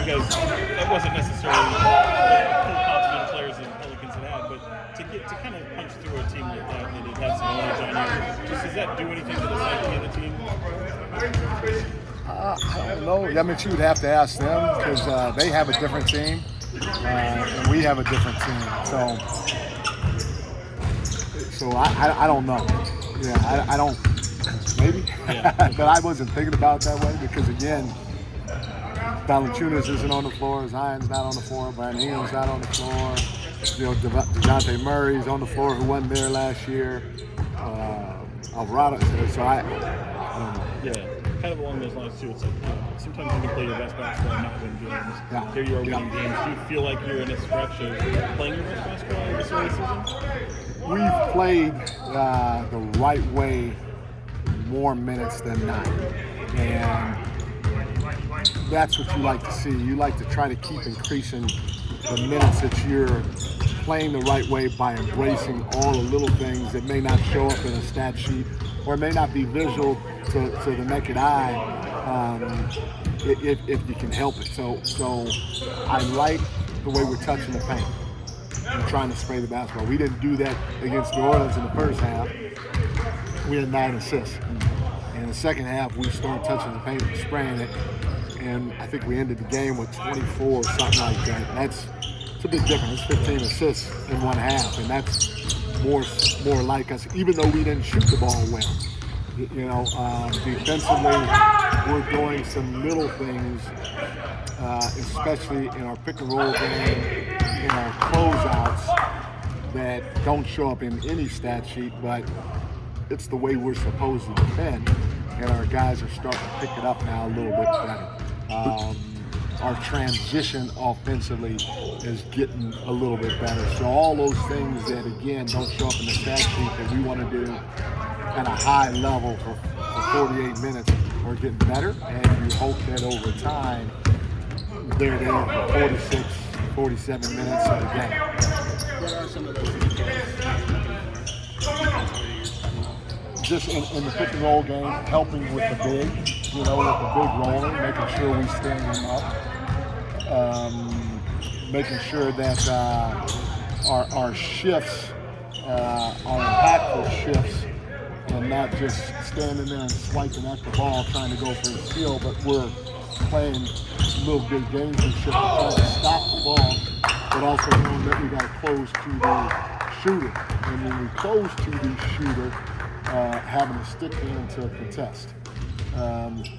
you guys, that wasn't necessarily the full complement of players that the Pelicans had, but to kind of punch through a team like that it had some knowledge on you, does that do anything to the psyche of the team? I don't know. I mean, you would have to ask them because they have a different team and we have a different team. So I don't know. Yeah, I don't. Maybe, but I wasn't thinking about it that way because again, Valanciunas isn't on the floor, Zion's not on the floor, Brandon Ingram's not on the floor. DeJounte Murray's on the floor who wasn't there last year. Alvarado. So I don't know. Yeah, kind of along those lines too. It's like sometimes you can play your best basketball and not win games. Yeah. Here you are winning games. Do you feel like you're in a stretch of playing your best basketball in this early season? We've played the right way more minutes than not, and that's what you like to see. You like to try to keep increasing the minutes that you're playing the right way by embracing all the little things that may not show up in a stat sheet or may not be visual to the naked eye if you can help it. So I like the way we're touching the paint and trying to spray the basketball. We didn't do that against New Orleans in the first half. We had 9 assists. In the second half, we started touching the paint and spraying it, and I think we ended the game with 24 or something like that. It's a big difference. It's 15 assists in one half, and that's more like us, even though we didn't shoot the ball well. Defensively, we're doing some little things, especially in our pick and roll game, in our closeouts, that don't show up in any stat sheet, but it's the way we're supposed to defend, and our guys are starting to pick it up now a little bit better. Our transition offensively is getting a little bit better. So all those things that, again, don't show up in the stat sheet that we want to do at a high level for 48 minutes are getting better, and you hope that over time they're there for 46, 47 minutes of the game. What are some of those details? Just in the pick and roll game, helping with the big, with the big rolling, making sure we stand them up, making sure that our shifts are impactful shifts and not just standing there and swiping at the ball trying to go for a steal, but we're playing little big games and shit to try to stop the ball, but also knowing that we got to close to the shooter. And when we close to the shooter, having a stick hand to contest.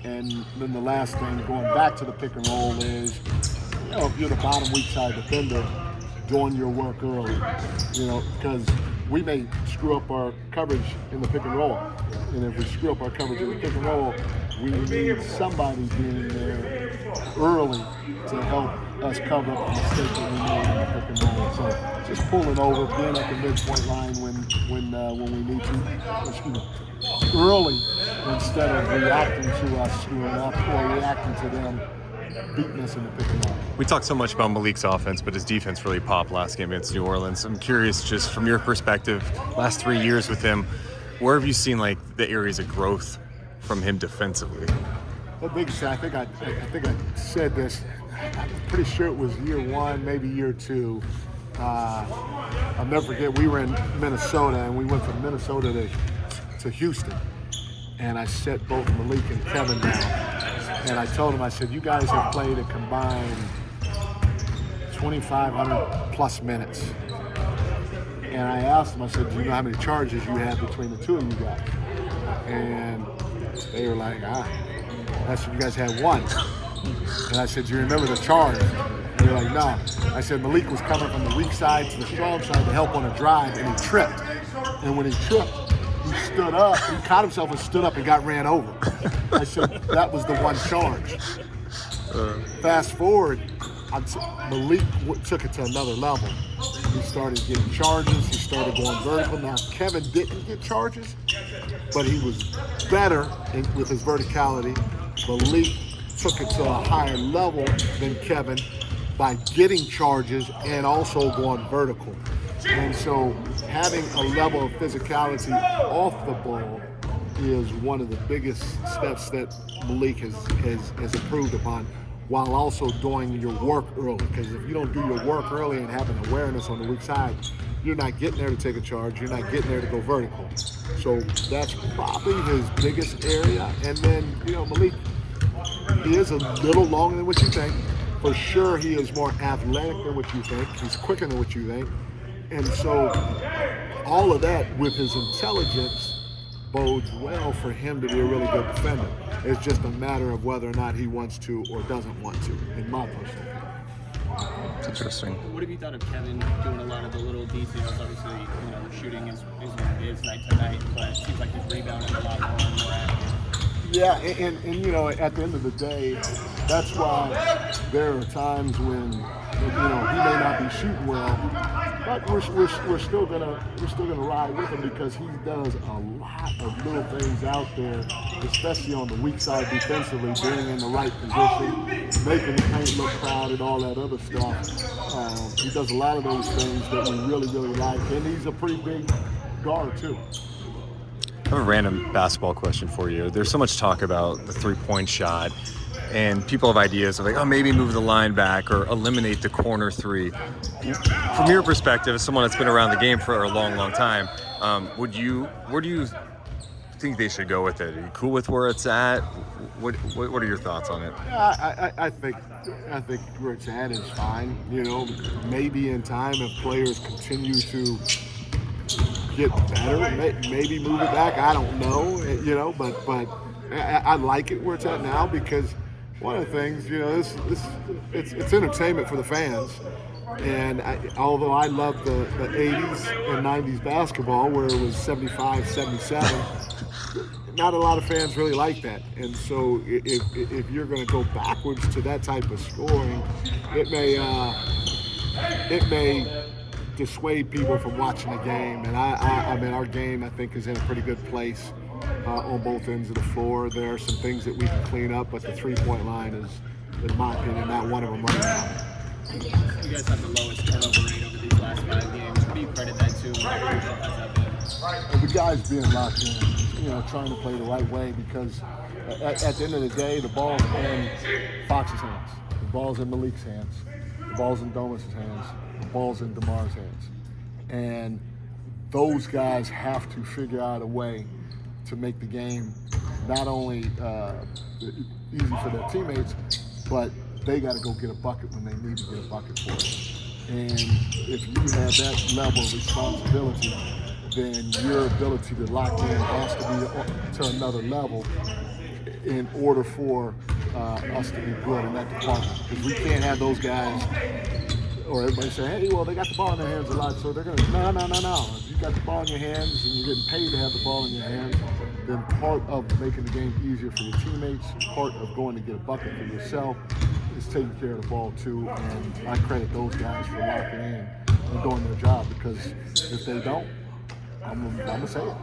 And then the last thing, going back to the pick and roll, is if you're the bottom weak side defender, doing your work early, because we may screw up our coverage in the pick and roll. And if we screw up our coverage in the pick and roll, we need somebody being there early to help us cover up the mistake that we made in the pick and roll. So just pulling over, being at the midpoint line when we need to, early instead of reacting to us screwing up or reacting to them beating us in the pick and roll. We talked so much about Malik's offense, but his defense really popped last game against New Orleans. I'm curious, just from your perspective, last 3 years with him, where have you seen like the areas of growth from him defensively? The biggest, I think I said this. I'm pretty sure it was year 1, maybe year 2. I'll never forget. We were in Minnesota, and we went from Minnesota to Houston, and I set both Malik and Kevin down. And I told him, I said, you guys have played a combined 2,500 plus minutes. And I asked them, I said, do you know how many charges you have between the two of you guys? And they were like, I said, you guys had 1. And I said, do you remember the charge? And they were like, no. I said, Malik was coming from the weak side to the strong side to help on a drive, and he tripped. And when he tripped, he stood up, he caught himself and stood up and got ran over. I said, that was the 1 charge. Fast forward, Malik took it to another level. He started getting charges, he started going vertical. Now, Kevin didn't get charges, but he was better with his verticality. Malik took it to a higher level than Kevin by getting charges and also going vertical. And so having a level of physicality off the ball is one of the biggest steps that Malik has improved upon. while also doing your work early. Because if you don't do your work early and having awareness on the weak side, you're not getting there to take a charge. You're not getting there to go vertical. So that's probably his biggest area. And then, Malik, he is a little longer than what you think. For sure, he is more athletic than what you think. He's quicker than what you think. And so all of that with his intelligence bodes well for him to be a really good defender. It's just a matter of whether or not he wants to or doesn't want to, in my personal opinion. It's interesting. What have you thought of Kevin doing a lot of the little details? Obviously, the shooting is what it is night to night, but it seems like he's rebounding a lot more and more active. Yeah, and at the end of the day, that's why there are times when he may not be shooting well, but we're still gonna ride with him because he does a lot of little things out there, especially on the weak side defensively, being in the right position, making the paint look crowded, all that other stuff. He does a lot of those things that we really, really like, and he's a pretty big guard too. I have a random basketball question for you. There's so much talk about the three-point shot, and people have ideas of like, oh, maybe move the line back or eliminate the corner three. From your perspective, as someone that's been around the game for a long, long time, where do you think they should go with it? Are you cool with where it's at? What are your thoughts on it? I think where it's at is fine. Maybe in time if players continue to get better, maybe move it back. I don't know, but I like it where it's at now because one of the things, it's entertainment for the fans. And although I love the 80s and 90s basketball where it was 75, 77, not a lot of fans really like that. And so if you're going to go backwards to that type of scoring, it may dissuade people from watching the game. And I mean, our game, I think, is in a pretty good place on both ends of the floor. There are some things that we can clean up, but the three-point line is, in my opinion, not one of them right now. You guys have the lowest turnover rate over these last 5 games. What do you credit that to? How has that been? The guys being locked in, trying to play the right way because at the end of the day, the ball's in Fox's hands. The ball's in Malik's hands. The ball's in Domus's hands. The ball's in DeMar's hands. And those guys have to figure out a way to make the game not only easy for their teammates, but they got to go get a bucket when they need to get a bucket for it. And if you have that level of responsibility, then your ability to lock in has to be to another level in order for us to be good in that department. Because we can't have those guys, or everybody say, hey, well, they got the ball in their hands a lot, so they're going to, no. If you got the ball in your hands and you're getting paid to have the ball in your hands, then part of making the game easier for your teammates, part of going to get a bucket for yourself, is taking care of the ball too. And I credit those guys for locking in and doing their job because if they don't, I'm gonna say it.